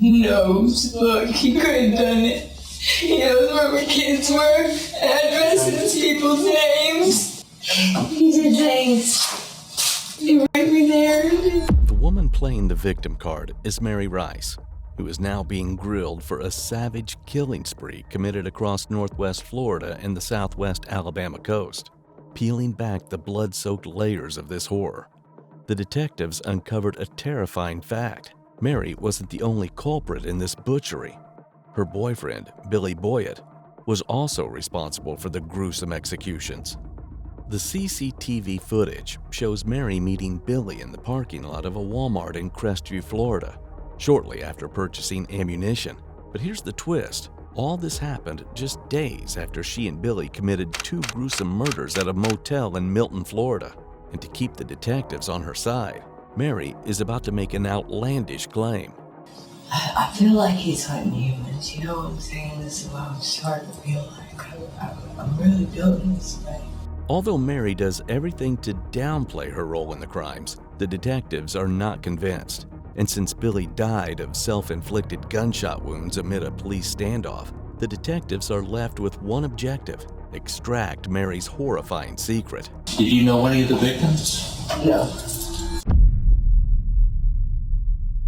knows. Look, he could have done it. He knows where my kids were, addresses, people's names. He did things. He right me there. The woman playing the victim card is Mary Rice, who is now being grilled for a savage killing spree committed across northwest Florida and the southwest Alabama coast. Peeling back the blood-soaked layers of this horror, the detectives uncovered a terrifying fact. Mary wasn't the only culprit in this butchery. Her boyfriend, Billy Boyett, was also responsible for the gruesome executions. The CCTV footage shows Mary meeting Billy in the parking lot of a Walmart in Crestview, Florida, shortly after purchasing ammunition. But here's the twist. All this happened just days after she and Billy committed 2 gruesome murders at a motel in Milton, Florida. And to keep the detectives on her side, Mary is about to make an outlandish claim. I feel like he's hunting humans, you know what I'm saying? This is what I'm starting to feel like. I'm really building this way. Although Mary does everything to downplay her role in the crimes, the detectives are not convinced. And since Billy died of self-inflicted gunshot wounds amid a police standoff, the detectives are left with one objective: extract Mary's horrifying secret. Did you know any of the victims? No.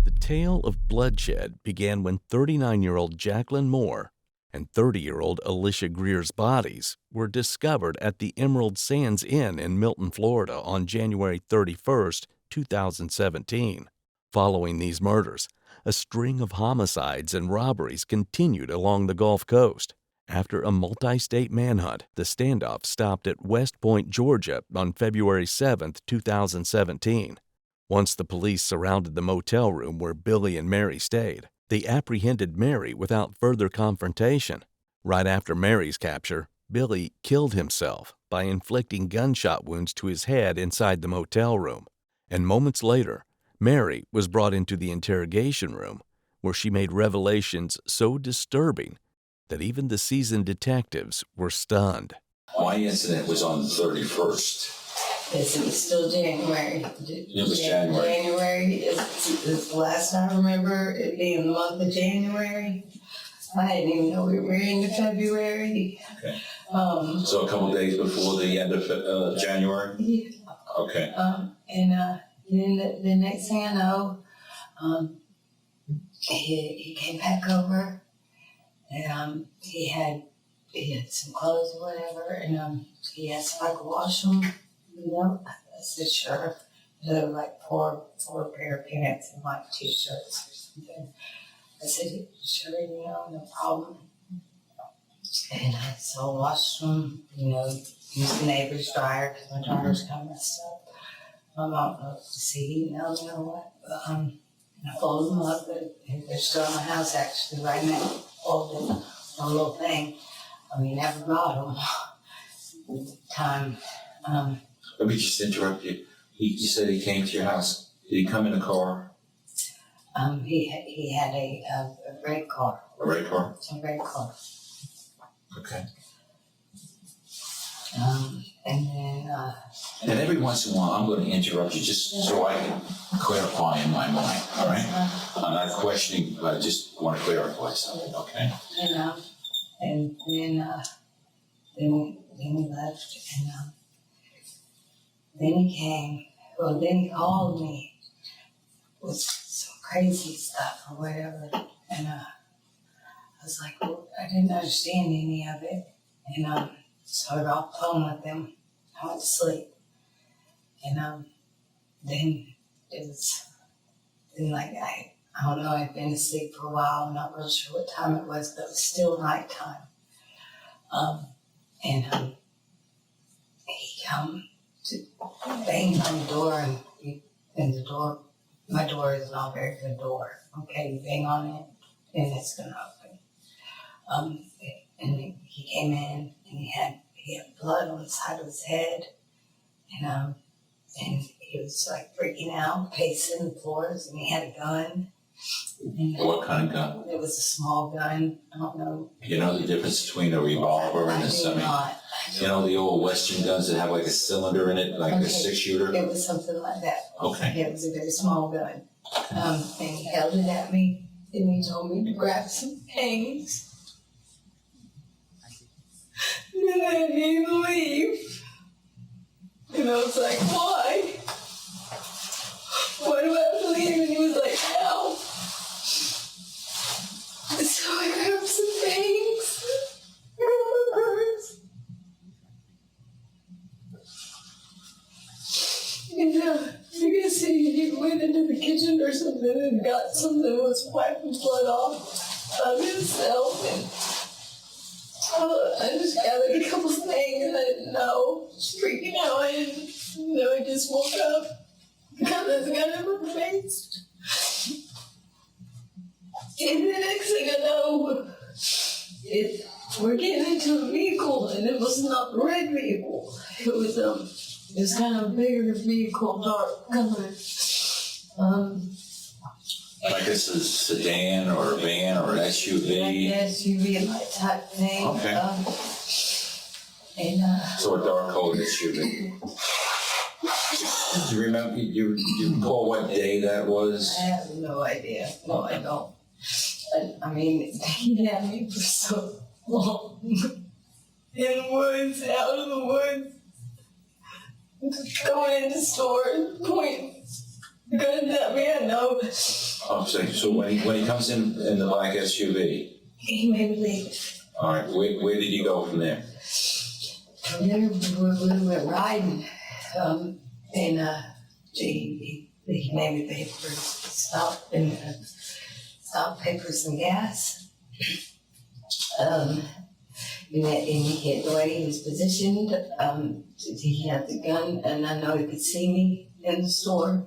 The tale of bloodshed began when 39-year-old Jacqueline Moore and 30-year-old Alicia Greer's bodies were discovered at the Emerald Sands Inn in Milton, Florida on January 31st, 2017. Following these murders, a string of homicides and robberies continued along the Gulf Coast. After a multi-state manhunt, the standoff stopped at West Point, Georgia on February 7, 2017. Once the police surrounded the motel room where Billy and Mary stayed, they apprehended Mary without further confrontation. Right after Mary's capture, Billy killed himself by inflicting gunshot wounds to his head inside the motel room. And moments later, Mary was brought into the interrogation room, where she made revelations so disturbing that even the seasoned detectives were stunned. My incident was on the 31st. Yes, it was still January. It was January. January is the last I remember it being the month of January. I didn't even know we were into February. Okay. So a couple of days before the end of January? Yeah. Okay. And then the next thing I know, he came back over, and he had some clothes or whatever, and he asked if I could wash them. You know, I said sure. There were like four pair of pants and like t-shirts or something. I said sure, you know, no problem. And so I washed them, you know, used the neighbor's dryer because my dryer's kind of messed up. I don't know if he emailed me or what, but and I folded them up, but they're still in my house actually right now, folded a little thing. I mean, never brought them. Time. Let me just interrupt you. You said he came to your house. Did he come in a car? He had a red car. A red car? A red car. Okay. And then. And every once in a while, I'm going to interrupt you just so I can clarify in my mind, all right? I'm not questioning, but I just want to clarify something, okay? And then he left, and then he came. Well, then he called me with some crazy stuff or whatever, and I was like, well, I didn't understand any of it, and started off the phone with him. I went to sleep. And then it was, like, I don't know, I'd been asleep for a while. I'm not real sure what time it was, but it was still nighttime. And he come to bang on the door, and the door, my door is not a very good door. Okay, you bang on it, and it's gonna open. And he came in, and he had blood on the side of his head, and he was like freaking out, pacing the floors, and he had a gun. And What kind of gun? It was a small gun. I don't know. You know the difference between a revolver and a semi? You know the old Western guns that have like a cylinder in it, like a 6-shooter? It was something like that. Okay. It was a very small gun. And he held it at me, And he told me to grab some things. And then I need to leave. And I was like, why? Why do I have to leave? And he was like, no. So I grabbed some things. I grabbed my purse. And I guess he went into the kitchen or something and got something that was wiping blood off of himself. And I just gathered a couple things and I didn't know. I was freaking out. I didn't know. I just woke up. Got this gun in my face. And the next thing I know, we're getting into a vehicle, and it was not the red vehicle. It was kind of a bigger vehicle, dark color. Like it's a sedan or a van or an SUV? Like an SUV like type thing. Okay. So a dark colored SUV. Do you remember, you recall what day that was? I have no idea. No, I don't. I mean, he had me for so long. In the woods, out of the woods. Going into stores, pointing guns at me, I know. Oh, so when he comes in the black SUV? He made me leave. All right, where did you go from there? From there, we went riding. And he made me pay for stop papers and gas. And the way he was positioned, he had the gun, and I know he could see me in the store.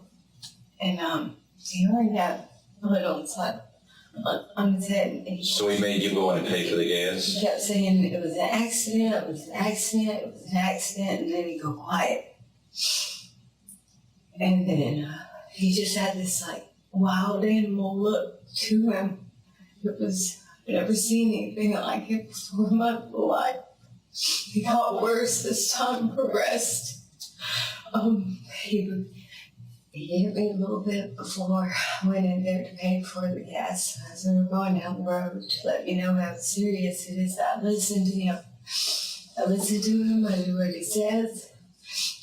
And he already had blood on the side on his head. So he made you go in and pay for the gas? He kept saying it was an accident, it was an accident, it was an accident, and then he'd go quiet. And then he just had this like wild animal look to him. It was, I've never seen anything like it before in my life. It got worse as time progressed. He hit me a little bit before I went in there to pay for the gas as we were going down the road to let me know how serious it is. I listened to him. I do what he says,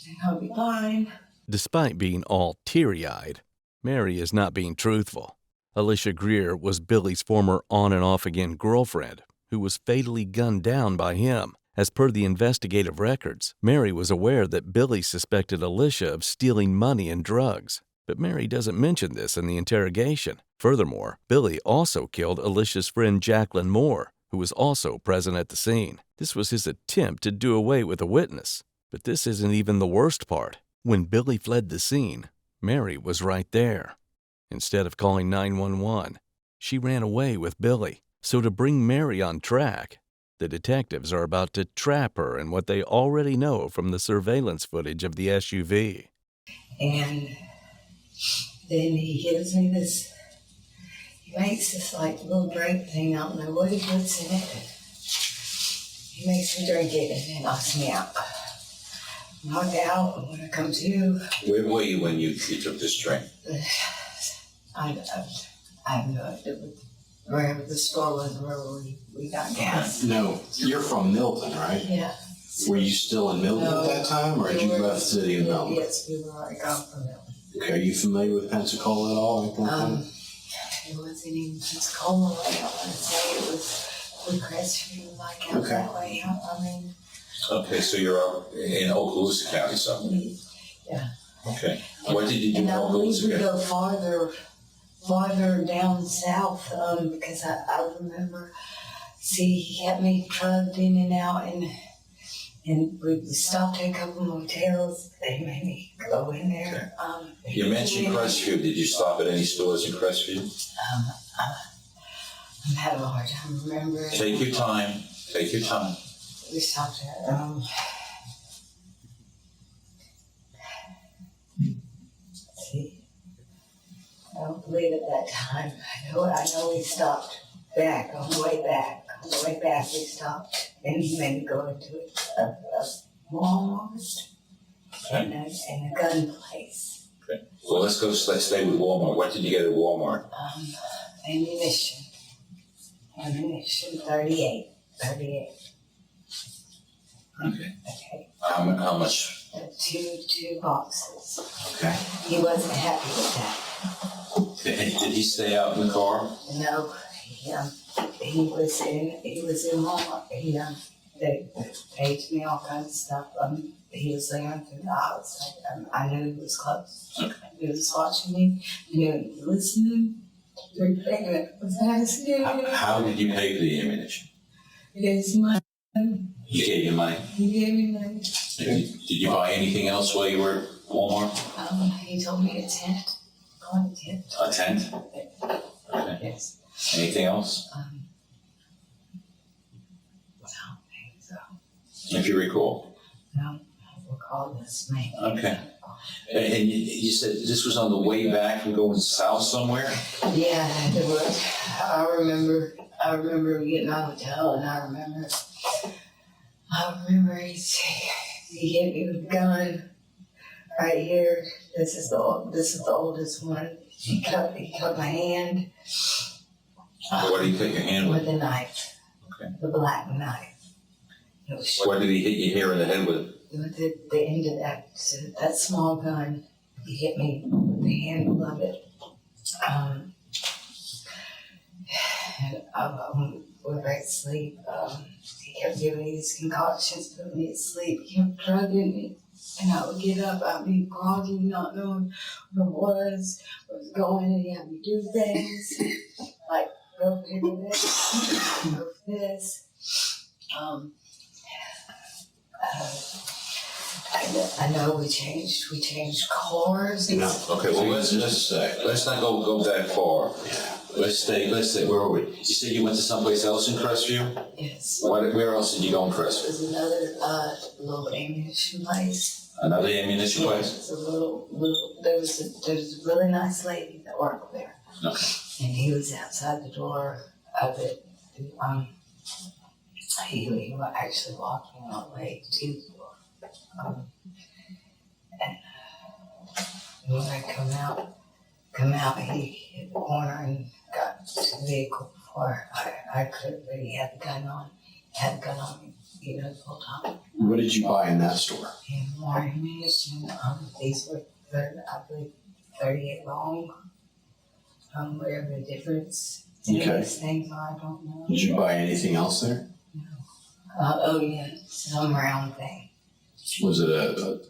and I'll be fine. Despite being all teary-eyed, Mary is not being truthful. Alicia Greer was Billy's former on and off again girlfriend, who was fatally gunned down by him. As per the investigative records, Mary was aware that Billy suspected Alicia of stealing money and drugs, but Mary doesn't mention this in the interrogation. Furthermore, Billy also killed Alicia's friend Jacqueline Moore, who was also present at the scene. This was his attempt to do away with a witness. But this isn't even the worst part. When Billy fled the scene, Mary was right there. Instead of calling 911, she ran away with Billy. So to bring Mary on track, the detectives are about to trap her in what they already know from the surveillance footage of the SUV. And then he gives me this, he makes this like little drink thing, I don't know what he puts in it. He makes me drink it and then knocks me out. Knocked out, and when I come to... Where were you when you took this drink? I have no idea wherever the store was where we got gas. No, you're from Milton, right? Yeah. Were you still in Milton at that time, or had you left the city of Milton? Yes, we were already gone from Milton. Okay, are you familiar with Pensacola at all? It wasn't even Pensacola. I want to say it was Crestview, like out that way. I mean... Okay, so you're out in Okaloosa County somewhere? Yeah. Okay. What did you do in Okaloosa? And I believe we go farther down south, because I remember, he had me drugged in and out, and we stopped at a couple motels. They made me go in there. You mentioned Crestview. Did you stop at any stores in Crestview? I'm having a hard time remembering. Take your time. Take your time. We stopped at, see, I don't believe at that time. I know we stopped back, on the way back. On the way back we stopped, and he made me go into a Walmart and a gun place. Okay. Well, let's stay with Walmart. What did you get at Walmart? Ammunition. 38. Okay. Okay. How much? Two boxes. Okay. He wasn't happy with that. Did he stay out in the car? No, he was in Walmart. They paid me all kinds of stuff. He was there through the house. I knew he was close. Okay. He was watching me. I knew he was listening. Everything that was happening. How did you pay for the ammunition? He gave me money. He gave you money. He gave me money. Did you buy anything else while you were at Walmart? He told me a tent. Call it a tent. A tent? Okay. Yes. Anything else? I don't think so. If you recall. No, I recall this man. Okay. And you said this was on the way back from going south somewhere? Yeah, it was. I remember getting out of the hotel, and I remember he hit me with a gun right here. This is the oldest one. He cut my hand. What did he cut your hand with? With a knife. Okay. The black knife. It was What did he hit you here in the head with? with the end of that small gun. He hit me with the handle of it. And we were at sleep. He kept giving me these concoctions, putting me to sleep. He kept drugging me. And I would get up, I'd be groggy, not knowing what was going, and he had me do things. Like, go pick this, go this. I know we changed cars. No. Okay, well, let's not go that far. Yeah. Let's stay, where were we? You said you went to someplace else in Crestview? Yes. Where else did you go in Crestview? There's another little ammunition place. Another ammunition place? It's a little. There was a really nice lady that worked there. Okay. And he was outside the door of it. He was actually walking all the way to the door. And when I come out, he hit the corner and got to the vehicle before I could, but he had the gun on. Had the gun on me, the whole time. What did you buy in that store? And more ammunition. These were, I believe, 38 long. Whatever the difference in Okay. these things are, I don't know. Did you buy anything else there? Oh yeah, some round thing. Was it a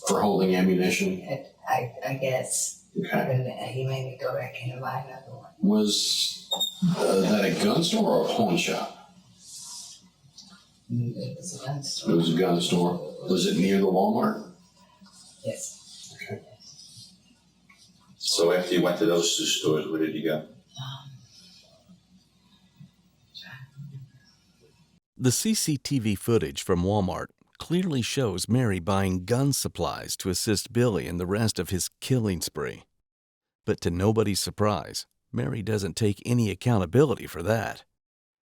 for holding ammunition? I guess. Okay. And he made me go back in and buy another one. Was that a gun store or a pawn shop? It was a gun It store. was a gun store. Was it near the Walmart? Yes. Okay. So after you went to those two stores, where did you go? The CCTV footage from Walmart clearly shows Mary buying gun supplies to assist Billy in the rest of his killing spree. But to nobody's surprise, Mary doesn't take any accountability for that.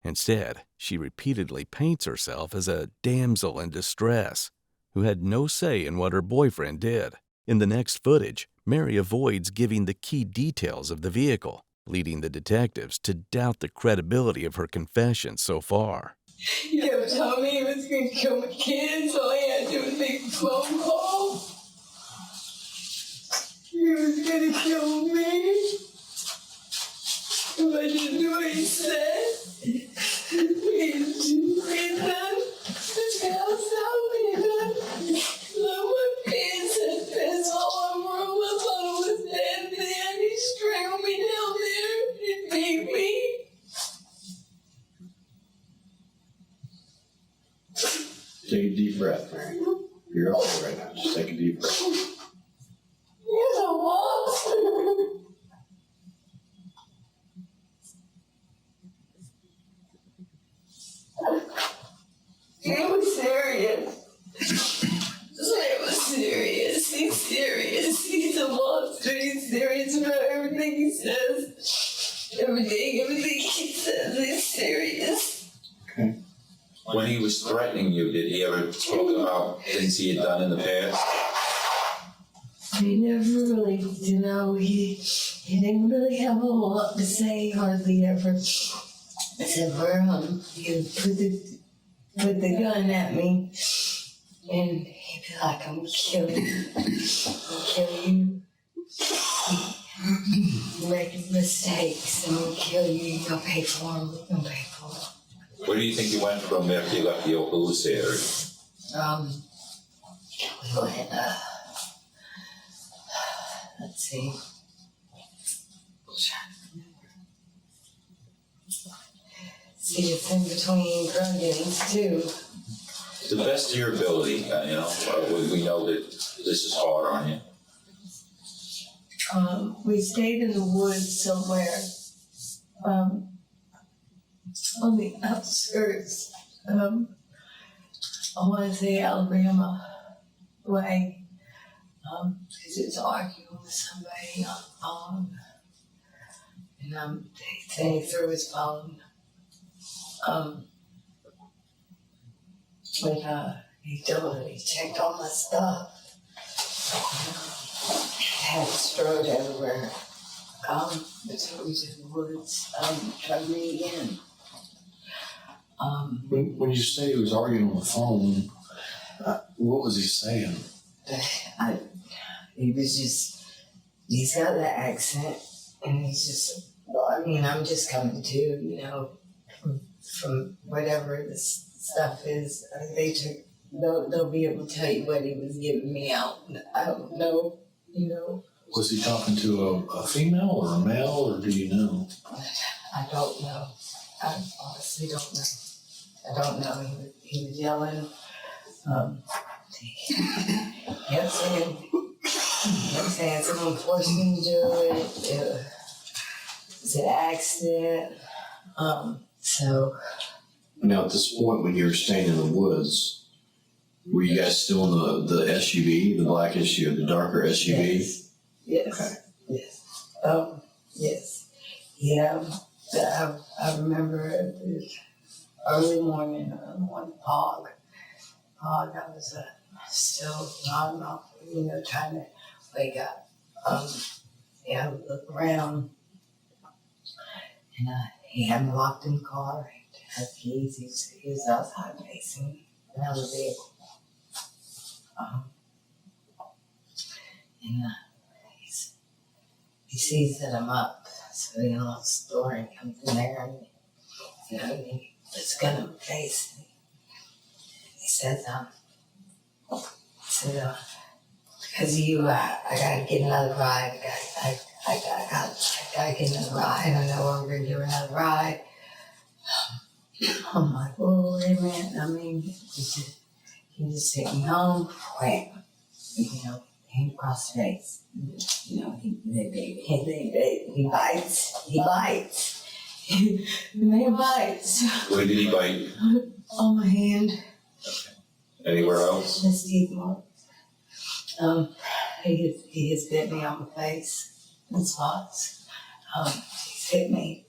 Instead, she repeatedly paints herself as a damsel in distress who had no say in what her boyfriend did. In the next footage, Mary avoids giving the key details of the vehicle, leading the detectives to doubt the credibility of her confession so far. He kept telling me he was going to kill my kids. All he had to do was make a phone call. He was going to kill me if I didn't do what he said. He done the house out. He done my pants and piss all over him. I thought it was dead. Then he strangled me down there and beat me. Take a deep breath, Mary. You're all right now. Just take a deep breath. He's a monster. He was serious. He was serious. He's serious. He's a monster. He's serious about everything he says. Everything he says, he's serious. Okay. When he was threatening you, did he ever talk about things he had done in the past? he never really, he didn't really have a whole lot to say, hardly ever. Except for, he would put the gun at me, and he'd be like, I'm gonna kill you. You're making mistakes, I'm gonna kill you. You're gonna pay for them. We're gonna pay for them. Where do you think you went from after you left the Okaloosa area? We went, let's see. I'm trying to remember. See, it's in between Grundins, too. To the best of your ability, we know that this is hard on you. We stayed in the woods somewhere, on the outskirts, I want to say Alabama way, because it was arguing with somebody on the phone, and they threw his phone, but he checked all my stuff. Had strode everywhere. But so it was in the woods, trying me again. When you say he was arguing on the phone, what was he saying? He's got that accent, and he's just, I'm just coming to, from whatever this stuff is. They'll be able to tell you what he was giving me out. I don't know, Was he talking to a female or a male, or do you know? I don't know. I honestly don't know. I don't know. He was yelling. He kept saying someone forced me to do it. It was an accident. So. Now, at this point, when you were staying in the woods, were you guys still in the SUV, the black SUV, the darker SUV? Yes. Okay. Yes. Yes. Yeah. I remember it was early morning on Pog. I was still nodding off, trying to wake up. I would look around, and he had me locked in the car. He had keys. He was outside facing another vehicle. And he sees that I'm up, so he unlocks the door and comes in there, and he puts a gun in my face. And he says, because of you, I gotta get another ride. I gotta get another ride. I know I'm gonna get another ride. I'm like, whoa, wait a minute. He just took me home, wham, hand across the face. He bites. The man bites. Where did he bite? On my hand. Anywhere else? His teeth marks. He has bit me on the face in spots. He's hit me.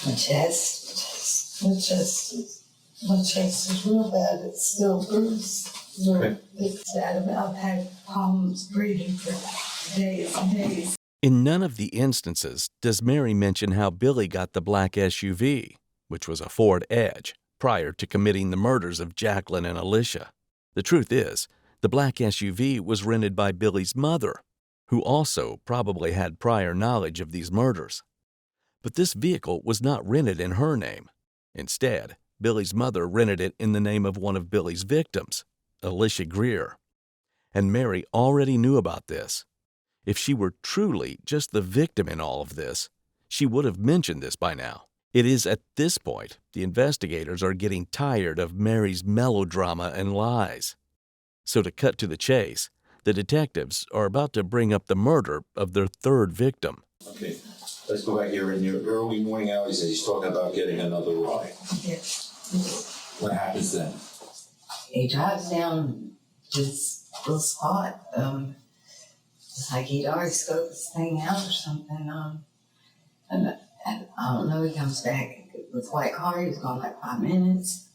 My chest is real bad. It's still bruised. Okay. It's sad about I've had problems breathing for days and days. In none of the instances does Mary mention how Billy got the black SUV, which was a Ford Edge, prior to committing the murders of Jacqueline and Alicia. The truth is, the black SUV was rented by Billy's mother, who also probably had prior knowledge of these murders. But this vehicle was not rented in her name. Instead, Billy's mother rented it in the name of one of Billy's victims, Alicia Greer. And Mary already knew about this. If she were truly just the victim in all of this, she would have mentioned this by now. It is at this point the investigators are getting tired of Mary's melodrama and lies. So to cut to the chase, the detectives are about to bring up the murder of their third victim. Okay, let's go back here in your early morning hours. He's talking about getting another ride. Yes. What happens then? He drives down this little spot. It's like he'd already scoped this thing out or something. And I don't know, he comes back with a white car. He was gone like 5 minutes.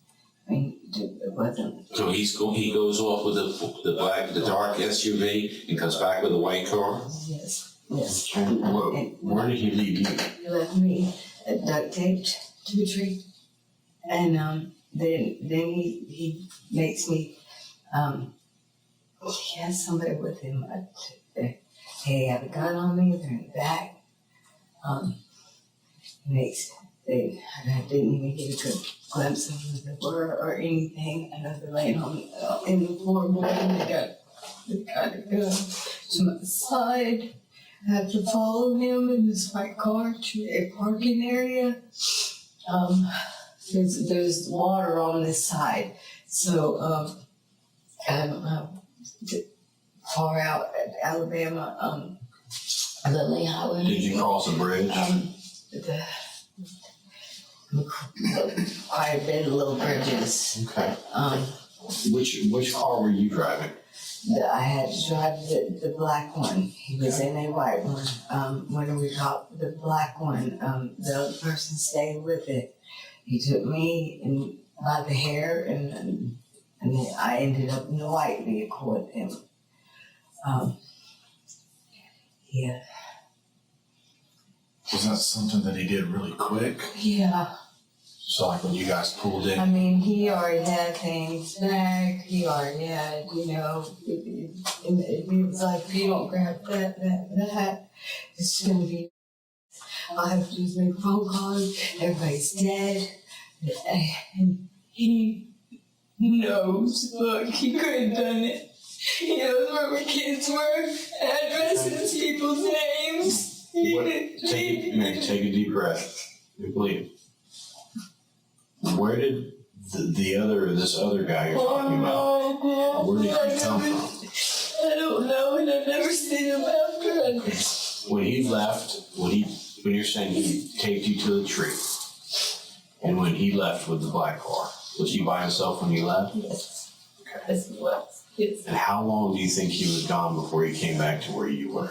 I mean, it wasn't. So he goes off with the dark SUV and comes back with a white car? Yes, yes. Okay. Where did he leave you? He left me duct taped to a tree. And then he makes me, he has somebody with him. They have a gun on me, they're in the back. I didn't even get a good glimpse of who they were or anything. I know they're laying in the floorboard and they got a gun to my side. I had to follow him in this white car to a parking area. There's water on this side, so I don't know, far out at Alabama, Lily Highway. Did you cross a bridge? Quite a bit of little bridges. Okay. Which car were you driving? I had to drive the black one. He was in a white one. When we got the black one, the other person stayed with it. He took me by the hair, and then I ended up in the white vehicle with him. Yeah. Was that something that he did really quick? Yeah. So like when you guys pulled in? I mean, he already had things back. He already had, it was like, if you don't grab that, it's going to be, I'll have to just make phone calls. Everybody's dead. And he knows, look, he could have done it. He knows where my kids were, addresses, people's names. Take a deep breath. Believe. Where did this other guy you're talking about? Where did he come from? I don't know, and I've never seen him after. When he left, when you're saying he taped you to the tree, and when he left with the black car, was he by himself when he left? Yes. Okay. Yes, he was. Yes. And how long do you think he was gone before he came back to where you were?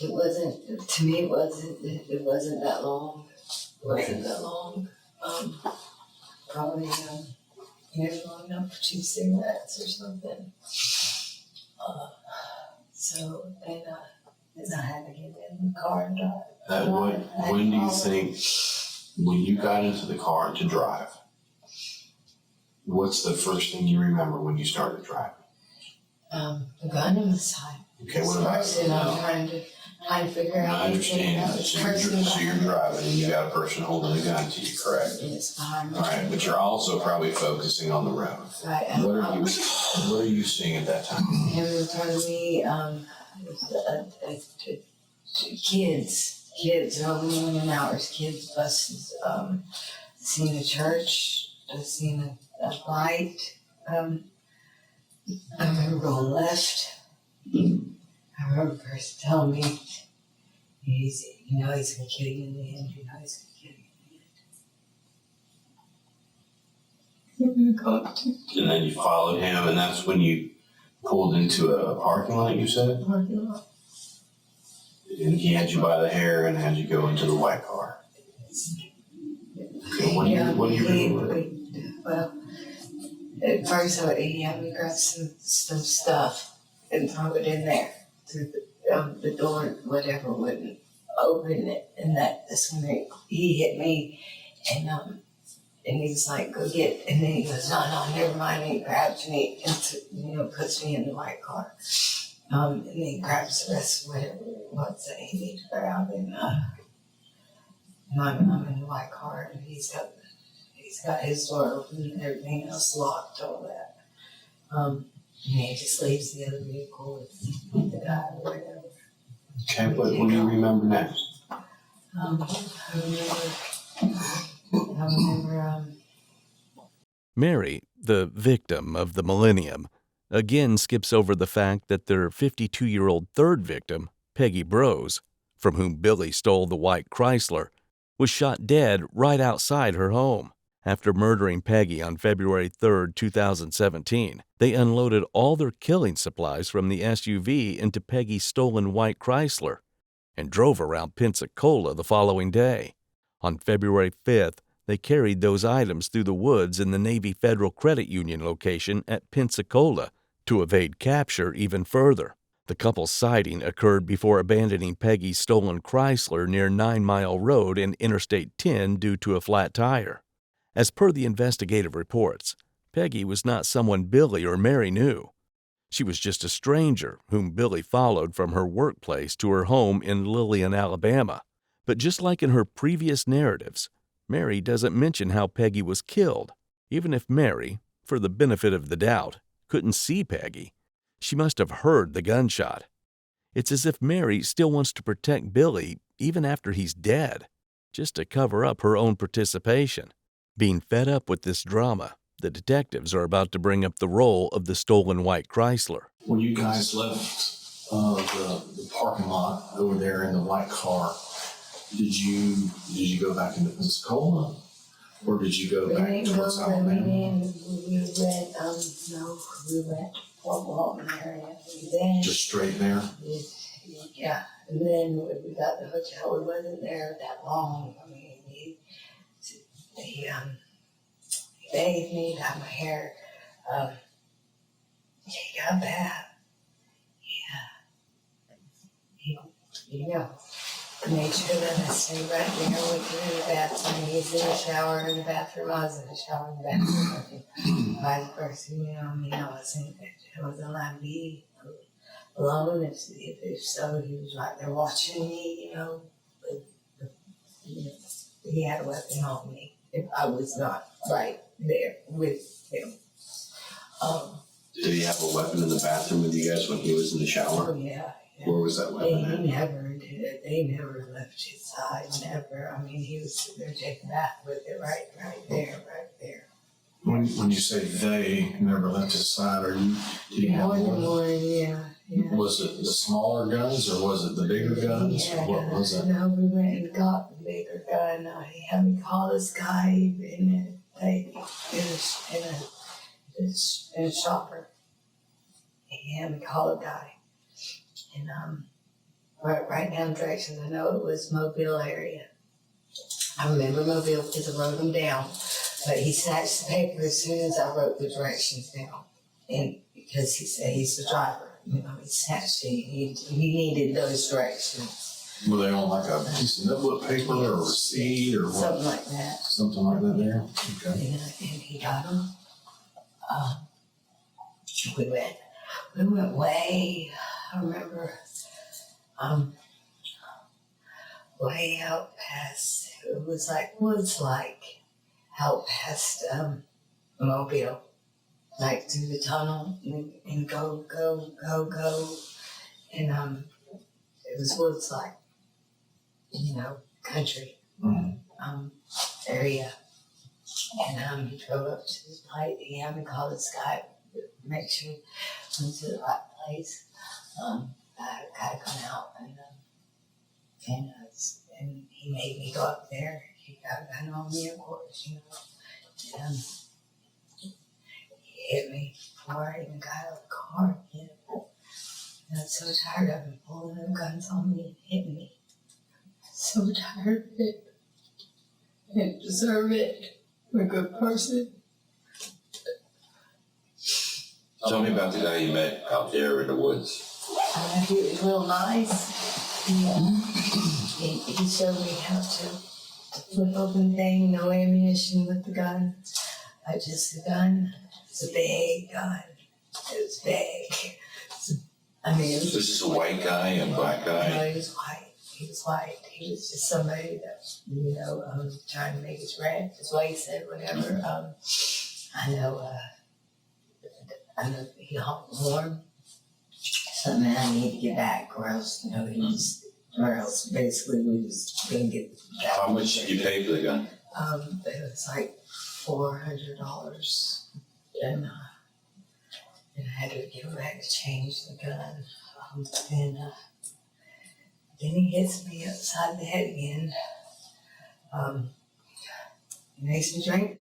It wasn't, to me, it wasn't that long. It wasn't that long. Probably, maybe long enough for 2 cigarettes or something. Then I had to get in the car and drive. When do you think, when you got into the car to drive, what's the first thing you remember when you started driving? The gun in the side. Okay, what about it? I'm trying to figure out. I understand. So you're driving and you got a person holding a gun to you, correct? Yes, behind me. All right, but you're also probably focusing on the road. Right. What are you seeing at that time? Him in front of me, kids, over 1 million hours, kids, buses, seen a church, seen a light. I remember going left. I remember a person telling me, he's gonna kill you in the end, he's gonna kill you in the end. And then you followed him, and that's when you pulled into a parking lot, you said? Parking lot. And he had you by the hair and had you go into the white car. Okay, what do you remember? Well, at first he had me grab some stuff and throw it in there. The door, whatever, wouldn't open it, and that's when he hit me, and he was like, "Go get," and then he goes, "No, never mind." And he grabs me and puts me in the white car, and then he grabs the rest of whatever it was that he needed to grab, and I'm in the white car, and he's got his door open and everything else locked, all that. And he just leaves the other vehicle with the guy or whatever. Okay, what do you remember next? I remember, Mary, the victim of the millennium, again skips over the fact that their 52-year-old third victim, Peggy Broz, from whom Billy stole the white Chrysler, was shot dead right outside her home. After murdering Peggy on February 3, 2017, they unloaded all their killing supplies from the SUV into Peggy's stolen white Chrysler and drove around Pensacola the following day. On February 5th, They carried those items through the woods in the Navy Federal Credit Union location at Pensacola to evade capture even further. The couple's sighting occurred before abandoning Peggy's stolen Chrysler near 9 Mile Road and Interstate 10 due to a flat tire. As per the investigative reports, Peggy was not someone Billy or Mary knew. She was just a stranger whom Billy followed from her workplace to her home in Lillian, Alabama. But just like in her previous narratives, Mary doesn't mention how Peggy was killed. Even if Mary, for the benefit of the doubt, couldn't see Peggy, she must have heard the gunshot. It's as if Mary still wants to protect Billy even after he's dead, just to cover up her own participation. Being fed up with this drama, the detectives are about to bring up the role of the stolen white Chrysler. When you guys left the parking lot over there in the white car, did you go back into Pensacola, or did you go back towards Alabama? We went Fort Walton area. Then, Just straight there? yeah, and then we got the hotel. We wasn't there that long. I mean, he bathed me, got my hair. He got a bath. Yeah. Made sure that I stayed right there with him in the bathroom. He's in the shower in the bathroom. I was in the shower in the bathroom. Vice versa, I wasn't allowed to be alone. If so, he was right there watching me, he had a weapon on me if I was not right there with him. Did he have a weapon in the bathroom with you guys when he was in the shower? Oh, yeah. Where was that weapon at? They never did it. They never left his side, never. I mean, he was sitting there taking a bath with it right there. When you say they never left his side, did he have more? Yeah. Was it the smaller guns or was it the bigger guns? Yeah, What was it? No, we went and got the bigger gun. He had me call this guy in a shopper. He had me call a guy. And right down directions, I know it was Mobile area. I remember Mobile because I wrote them down. But he snatched the paper as soon as I wrote the directions down. And because he said he's the driver, he snatched it. He needed those directions. Were they on like a piece of notebook paper or a receipt or what? Something like that. Something like that there? Okay. And he got them. We went way, I remember, way out past, it was like out past Mobile, like through the tunnel and go. And it was woods like, country area. And he drove up to his place. He had me call this guy, make sure he went to the right place. I gotta come out and he made me go up there. He got a gun on me, of course, And he hit me before I even got out of the car. And I'm so tired of him pulling them guns on me and hitting me. So tired of it. I didn't deserve it. I'm a good person. Tell me about the guy you met out there in the woods. He was real nice. He showed me how to flip open thing, no ammunition with the gun. Just the gun. It's a big gun. It was big. This is a white guy and black guy? No, he was white. He was just somebody that, trying to make his rent, is what he said, whatever. I know he honked the horn. Something I need to get back, or else, basically we was gonna get back. How much did you pay for the gun? It was like $400, and I had to give back to change the gun. And then he hits me upside the head again. He makes me drink.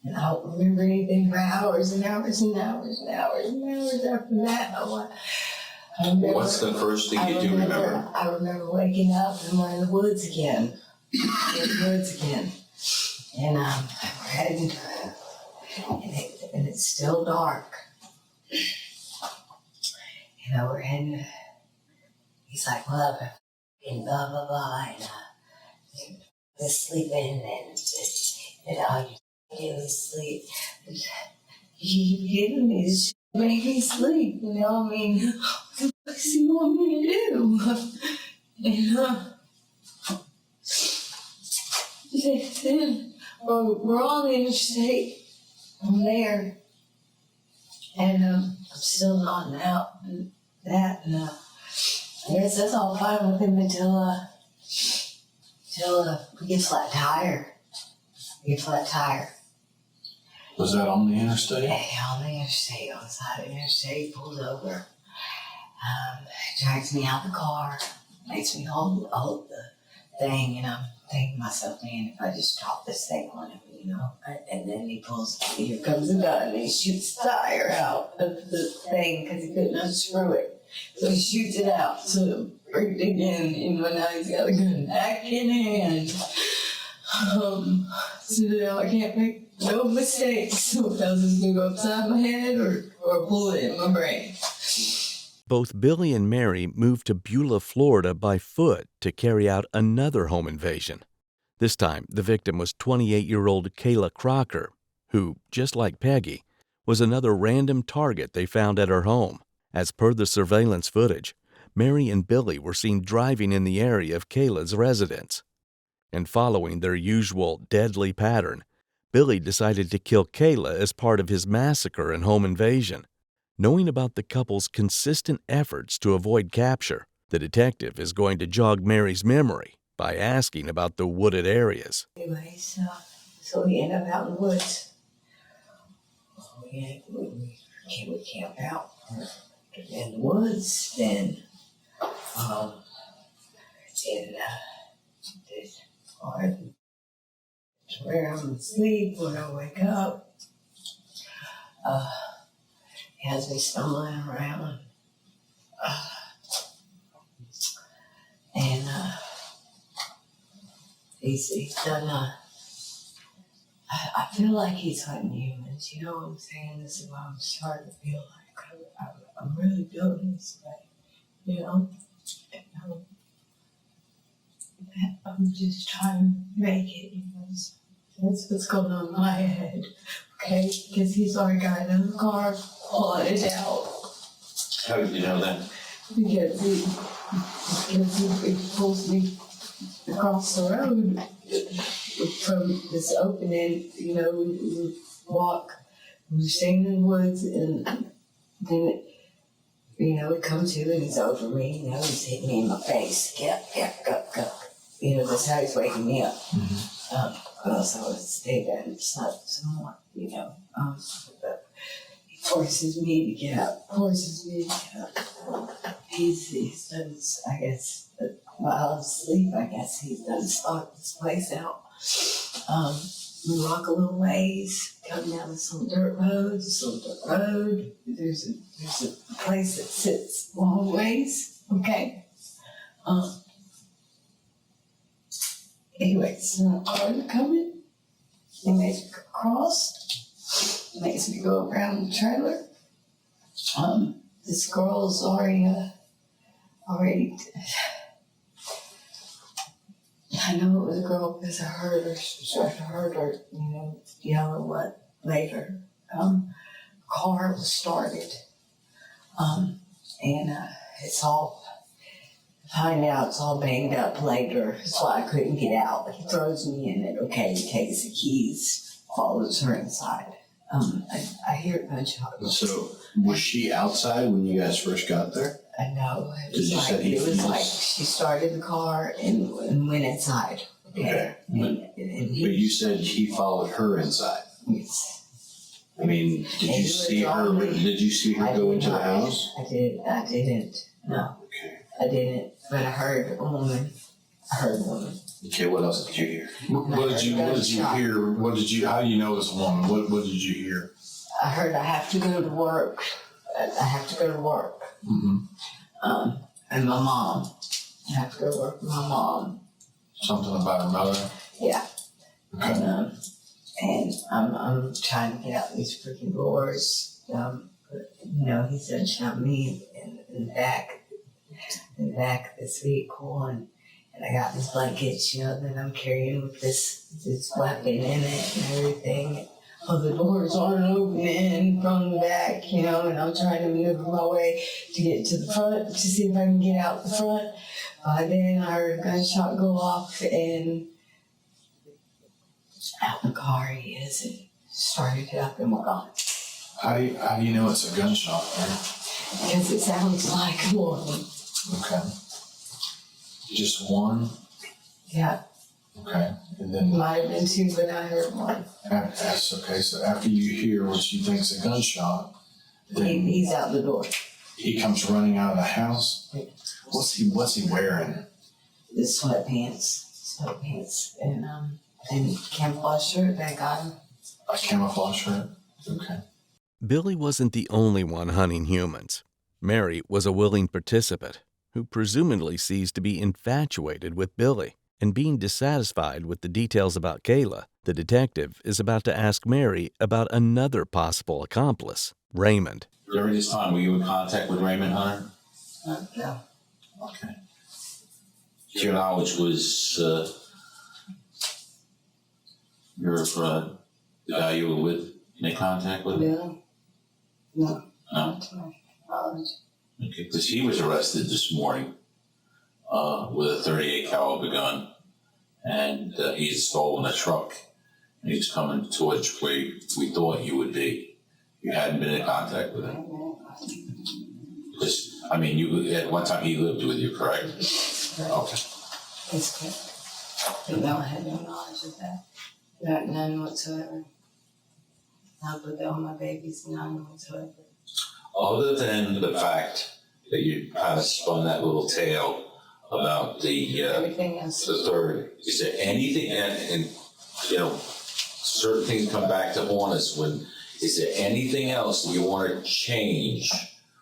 And I don't remember anything for hours and hours and hours and hours and hours after that. I remember, What's the first thing you do remember? I remember waking up and we're in the woods again. in the woods again. And we're heading, and it's still dark. You know, we're heading, he's like, well, and blah, blah, blah, and we're sleeping, and all you do is sleep. He didn't make me sleep, you know, I mean, what the fuck does he want me to do? And then we're on the interstate, I'm there, and I'm still nodding out and that, and I guess that's all fine with him until we get a flat tire. Was that on the interstate? Yeah, on the interstate, on the side of the interstate, pulled over, drags me out the car, makes me hold the thing, and I'm thinking to myself, man, if I just drop this thing on him, you know, and then here comes the gun, and he shoots the tire out of the thing because he couldn't unscrew it. So he shoots it out, so break it again, you know, now he's got a gun back in hand. So now I can't make no mistakes. So else is gonna go upside my head or a bullet in my brain. Both Billy and Mary moved to Beulah, Florida by foot to carry out another home invasion. This time, the victim was 28-year-old Kayla Crocker, who, just like Peggy, was another random target they found at her home. As per the surveillance footage, Mary and Billy were seen driving in the area of Kayla's residence. And following their usual deadly pattern, Billy decided to kill Kayla as part of his massacre and home invasion. Knowing about the couple's consistent efforts to avoid capture, the detective is going to jog Mary's memory by asking about the wooded areas. Anyway, so we end up out in the woods. We camp out in the woods then. It's hard to where I'm asleep when I wake up. He has me stumbling around. And he's done, I feel like he's hunting humans, you know what I'm saying? This is why I'm starting to feel like I'm really building this way, you know? I'm just trying to make it, you know? That's what's going on in my head, okay? Because he's already got another car plotted out. How did you know that? Because he pulls me across the road from this opening, you know, we walk, we're staying in the woods, and then, you know, we come to and he's over me, you know, he's hitting me in my face, go. You know, that's how he's waking me up. So I stay there and slept some more, you know. But he forces me to get up, He's done, I guess, while I'm asleep, I guess he's done stalked this place out. We walk a little ways, come down this little dirt road. There's a place that sits long ways, okay? Anyway, so I'm already coming. He makes me cross. He makes me go around the trailer. This girl's already, I know it was a girl because I heard her, you know, yell what later. Car was started. And it's all, find out it's all banged up later, so I couldn't get out. He throws me in it, okay, he takes the keys, follows her inside. I hear gunshots. So, was she outside when you guys first got there? I know. It was like she started the car and went inside. Okay. And But you said he followed her inside. Yes. I mean, did you see her go into the house? I didn't. No. Okay. I didn't. But I heard a woman. Okay, what else did you hear? What did you hear? How do you know this woman? What did you hear? I heard I have to go to work. Mm-hmm. And my mom. I have to go to work with my mom. Something about her mother? Yeah. Okay. And I'm trying to get out these freaking doors. He's gonna shot me in the back of this vehicle, and I got this blanket, that I'm carrying with this weapon in it and everything. Oh, the doors aren't opening from the back, and I'm trying to maneuver my way to get to the front to see if I can get out the front. Then I heard a gunshot go off, and out the car he is. It started up and we're gone. How do you know it's a gunshot, man? Because it sounds like one. Okay. Just one? Yeah, Okay. And then might have been two, but I heard one. that's okay. So after you hear what you think is a gunshot, then He's out the door. he comes running out of the house. What's he wearing? The sweatpants, and camouflage shirt that got him. A camouflage shirt? Okay. Billy wasn't the only one hunting humans. Mary was a willing participant who presumably ceased to be infatuated with Billy. And being dissatisfied with the details about Kayla, the detective is about to ask Mary about another possible accomplice, Raymond. During this time, were you in contact with Raymond Hunter? No. Okay. To your knowledge, was the guy you were with in contact with him? Really? No. No? Not to my knowledge. Okay, because he was arrested this morning with a .38 caliber gun, and he had stolen a truck, and he was coming towards where we thought you would be. You hadn't been in contact with him. Because, you at one time he lived with you, correct? Okay. It's correct. But no, I had no knowledge of that. None whatsoever. Not with all my babies, none whatsoever. Other than the fact that you kind of spun that little tale about the Everything else. the third, is there anything, and certain things come back to haunt us is there anything else that you want to change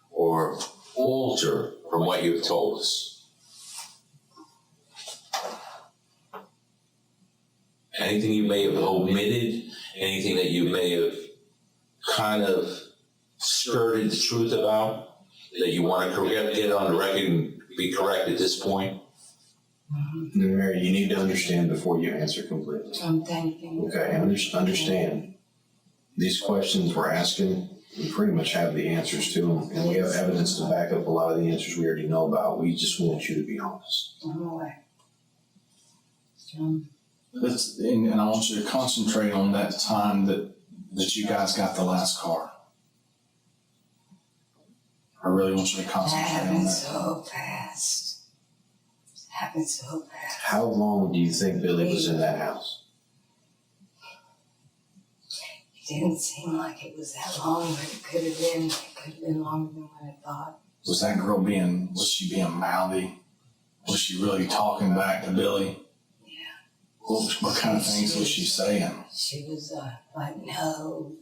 or alter from what you've told us? Anything you may have omitted, anything that you may have kind of skirted the truth about, that you want to get on the record and be correct at this point? Mary, you need to understand before you answer completely. I'm thinking. Okay, understand. These questions we're asking, we pretty much have the answers to them, and we have evidence to back up a lot of the answers we already know about. We just want you to be honest. I'm aware. And I want you to concentrate on that time that you guys got the last car. I really want you to That concentrate on happened that. so fast. It happened so fast. How long do you think Billy was in that house? It didn't seem like it was that long, but it could have been longer than what I thought. Was that girl was she being mouthy? Was she really talking back to Billy? Yeah. What kind of things was she saying? She was like, no,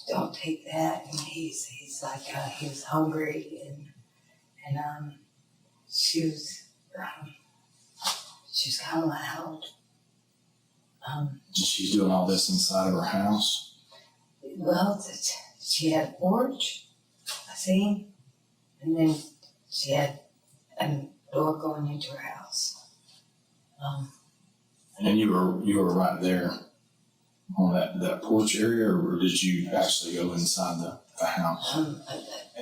don't take that. And he's like, he was hungry, and she was kind of loud. She's doing all this inside of her house? Well, she had a porch, I seen, and then she had a door going into her house. And you were right there on that porch area, or did you actually go inside the house?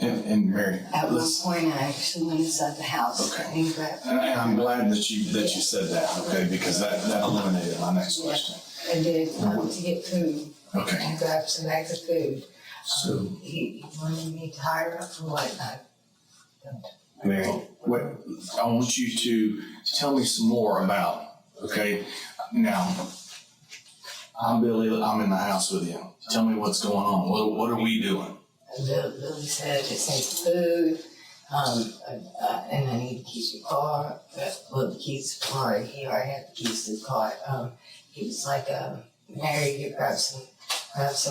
And Mary, At one point, I actually went inside the house. Okay. And grabbed. And I'm glad that you said that, okay, because that eliminated my next question. I did. I went to get food. Okay. And grabbed some bags of food. So, He wanted me to hire up for what? Mary, I want you to tell me some more about, okay, now, I'm Billy, I'm in the house with you. Tell me what's going on. What are we doing? Lily said, I just need food, and I need the keys to the car. Well, the keys to the car, he already had the keys to the car. He was like, Mary, you grab some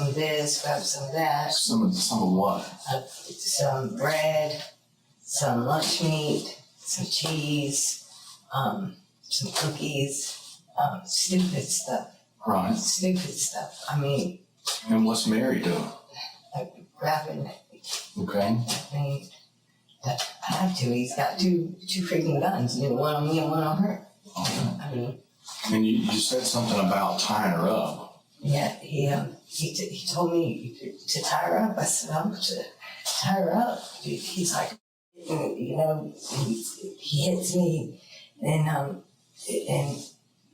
of this, grab some of that. Some of what? Some bread, some lunch meat, some cheese, some cookies, stupid stuff. Right. Stupid stuff. I mean, And what's Mary doing? like grabbing. Okay. I mean, I have to. He's got two freaking guns. You know, one on me and one on her. Okay. I mean, And you said something about tying her up. yeah. He told me to tie her up. I said, I'm going to tie her up. He's like, you know, he hits me, and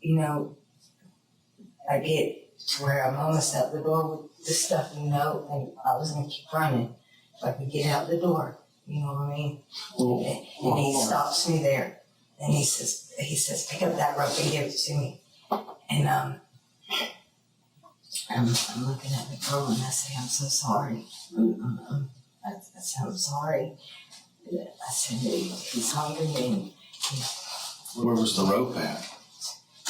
you know, I get to where I'm almost out the door with the stuff, you know, and I was gonna keep running if I could get out the door. You know what I mean? Well, And he stops me there, and he says, pick up that rope and give it to me. And I'm looking at the girl and I say, I'm so sorry. I said, I'm sorry. I said, he's hungry and where was the rope at?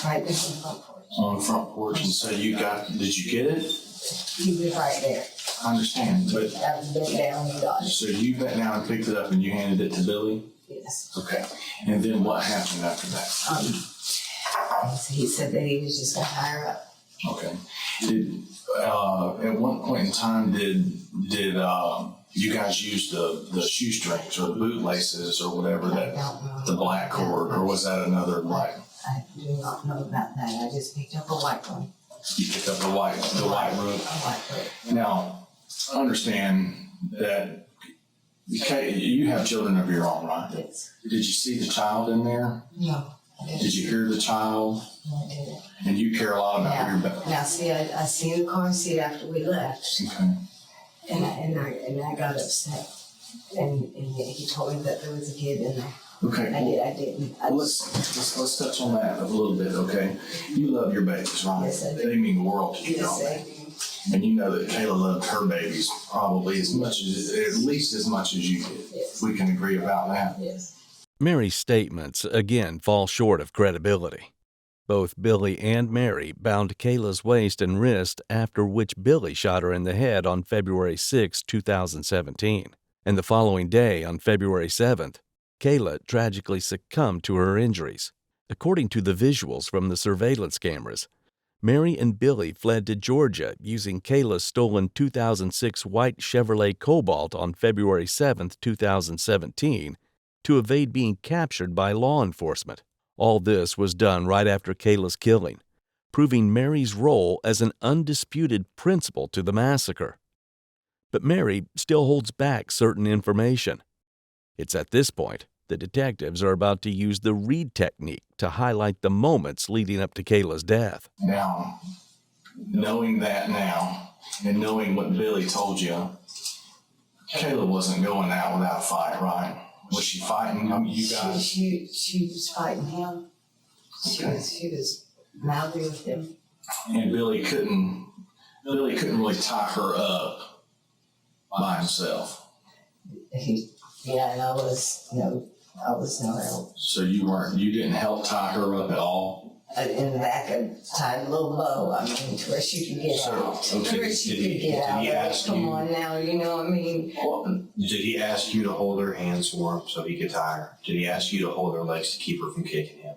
right there in the front porch. On the front porch. And so did you get it? He was right there. I understand, but I was bent down and got it. so you bent down and picked it up and you handed it to Billy? Yes. Okay. And then what happened after that? He said that he was just gonna tie her up. Okay. At one point in time, did you guys use the shoestrings or the bootlaces or whatever, I don't know. the black cord, or was that another black? I do not know about that. I just picked up a white one. You picked up the white rope. A white rope. Now, understand that you have children of your own, right? Yes. Did you see the child in there? No, I didn't. Did you hear the child? No, I didn't. And you care a lot about your baby. Now see, I seen the car seat after we left, Okay. and I got upset. And he told me that there was a kid in there. Okay. I didn't. Well, let's touch on that a little bit, okay? You love your babies, right? Yes, I do. They mean the world to you, Yes, don't I they? do. And you know that Kayla loved her babies probably at least as much as you did. Yes. We can agree about that. Yes. Mary's statements again fall short of credibility. Both Billy and Mary bound Kayla's waist and wrist, after which Billy shot her in the head on February 6, 2017. And the following day, on February 7th, Kayla tragically succumbed to her injuries. According to the visuals from the surveillance cameras, Mary and Billy fled to Georgia using Kayla's stolen 2006 white Chevrolet Cobalt on February 7, 2017, to evade being captured by law enforcement. All this was done right after Kayla's killing, proving Mary's role as an undisputed principal to the massacre. But Mary still holds back certain information. It's at this point the detectives are about to use the Reed technique to highlight the moments leading up to Kayla's death. Now, knowing that now, and knowing what Billy told you, Kayla wasn't going out without a fight, right? Was she fighting you guys? She was fighting him. She was mouthy with him. And Billy couldn't really tie her up by himself. Yeah, and I was no help. So you didn't help tie her up at all? In the back, I tied a little bow, I mean, to where she could get out. To okay, where she did he- could get did out. he ask Come you- on now, you know what I mean? Did he ask you to hold her hands for him so he could tie her? Did he ask you to hold her legs to keep her from kicking him?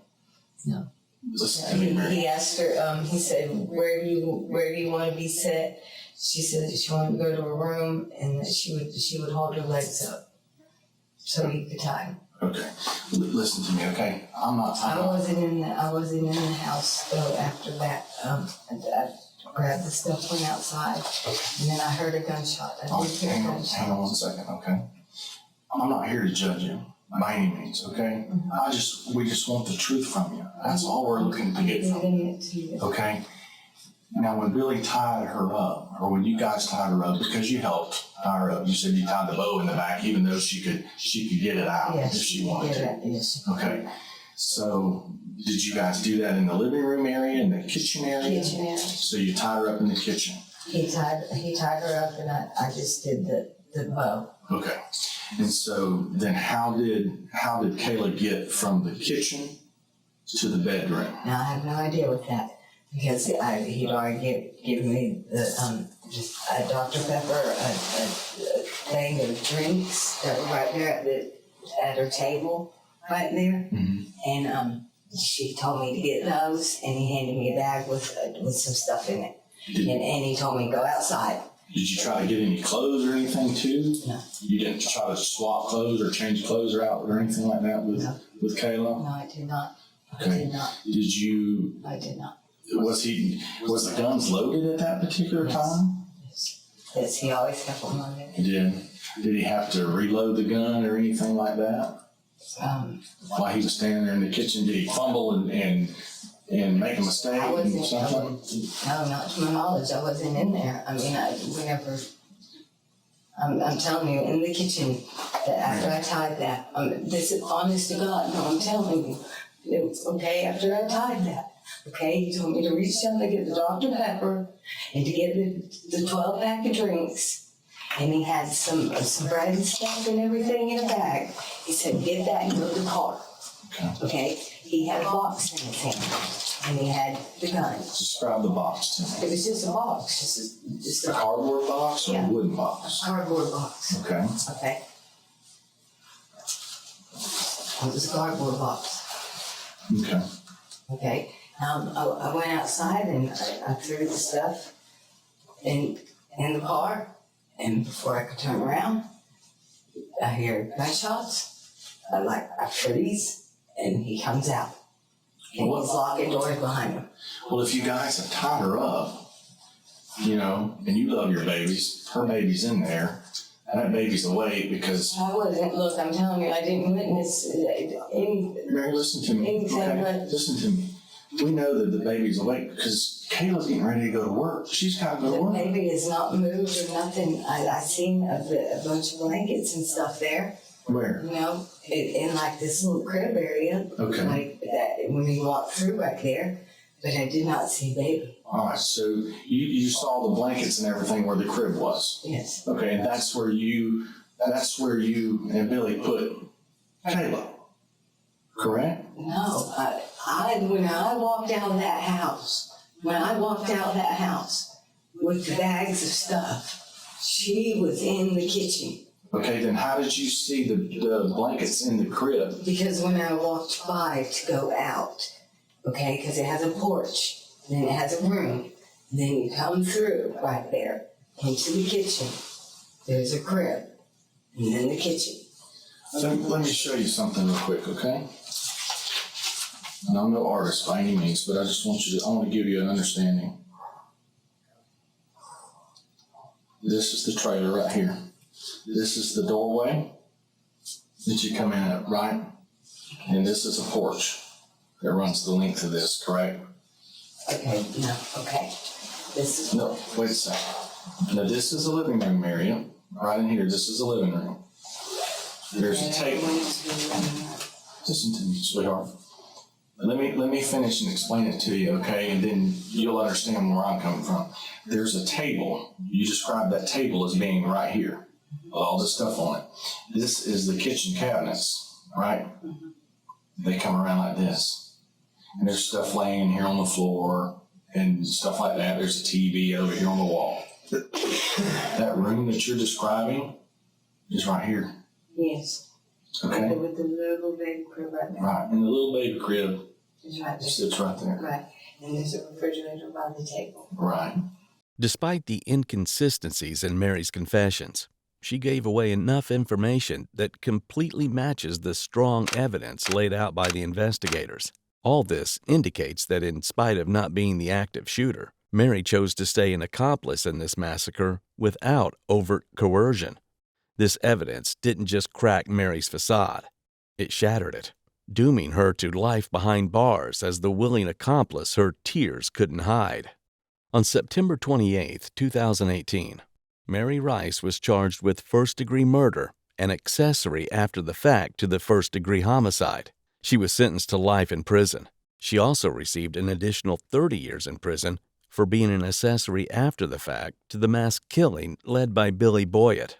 No. Listen to me, Mary. He asked her, he said, where do you want to be set? She said that she wanted to go to her room and that she would hold her legs up so he could tie them. Okay. Listen to me, okay? I'm not I tying wasn't in the house though after that. I grabbed the stuff, went outside, and then I heard a gunshot. I did hear a hang gunshot. on 1 second, okay? I'm not here to judge you by any means, okay? We just want the truth from you. That's all we're looking to get from you, Giving it to you. okay? Now, when Billy tied her up, or when you guys tied her up, because you helped tie her up, you said you tied the bow in the back, even though she could get it out Yes, if she wanted to. Yes. Okay. So, did you guys do that in the living room area, in the kitchen area? Kitchen area. So you tied her up in the kitchen. He tied her up, and I just did the bow. Okay. And so then how did Kayla get from the kitchen to the bedroom? Now I have no idea with that because he'd already given me the Dr. Pepper, a thing of drinks that were right there at her table, right there. Mm-hmm. And she told me to get those, and he handed me a bag with some stuff in it. And he told me to go outside. Did you try to get any clothes or anything too? No. You didn't try to swap clothes or change clothes or out or anything like that with Kayla? No, I did not. Okay. I did not. Did you? I did not. Was the guns loaded at that particular time? Yes, he always kept them loaded. Did he have to reload the gun or anything like that? While he was standing there in the kitchen, did he fumble and make a mistake and something? No, not to my knowledge. I wasn't in there. I mean, I'm telling you, in the kitchen, that after I tied that, this is honest to God, no, I'm telling you, it was okay after I tied that. Okay, he told me to reach down to get the Dr. Pepper and to get the 12-pack of drinks. And he had some bread and stuff and everything in a bag. He said, get that and go to the car. Okay? He had a box in his hand, and he had the gun. Describe the box to me. It was just a box, just A cardboard box or Yeah. a wooden box? a cardboard box. Okay. Okay? It was a cardboard box. Okay. Okay? I went outside and I threw the stuff in the car. And before I could turn around, I hear gunshots. I freeze, and he comes out. And he's locking doors behind him. Well, if you guys have tied her up, and you love your babies, her baby's in there, and that baby's awake because... I wasn't, look, I'm telling you, I didn't witness any... Mary, listen to me. Anything Okay? but- Listen to me. We know that the baby's awake because Kayla's getting ready to go to work. She's got to go to The work. baby is not moved or nothing. I seen a bunch of blankets and stuff there, Where? in like this little crib area. Okay. Like that, when we walked through right there, but I did not see baby. All right, so you saw the blankets and everything where the crib was. Yes. Okay, and that's where you and Billy put Kayla. Correct? No, when I walked out of that house, with the bags of stuff, she was in the kitchen. Okay, then how did you see the blankets in the crib? Because when I walked by to go out, okay, because it has a porch, then it has a room, then you come through right there into the kitchen. There's a crib, and then the kitchen. Let me show you something real quick, okay? And I'm no artist by any means, but I want to give you an understanding. This is the trailer right here. This is the doorway that you come in at, right? And this is a porch that runs the length of this, correct? Okay, no, okay. This is No, wait a second. Now this is a living room area. Right in here, this is a living room. There's a table. Listen to me, sweetheart. Let me finish and explain it to you, okay? And then you'll understand where I'm coming from. There's a table. You described that table as being right here with all this stuff on it. This is the kitchen cabinets, right? They come around like this. And there's stuff laying here on the floor and stuff like that. There's a TV over here on the wall. That room that you're describing is right here. Yes. Okay? With the little baby crib right there. Right. And the little baby crib It's right there. sits right there. Right. And there's a refrigerator by the table. Right. Despite the inconsistencies in Mary's confessions, she gave away enough information that completely matches the strong evidence laid out by the investigators. All this indicates that in spite of not being the active shooter, Mary chose to stay an accomplice in this massacre without overt coercion. This evidence didn't just crack Mary's facade, it shattered it, dooming her to life behind bars as the willing accomplice her tears couldn't hide. On September 28, 2018, Mary Rice was charged with first-degree murder and accessory after the fact to the first-degree homicide. She was sentenced to life in prison. She also received an additional 30 years in prison for being an accessory after the fact to the mass killing led by Billy Boyett.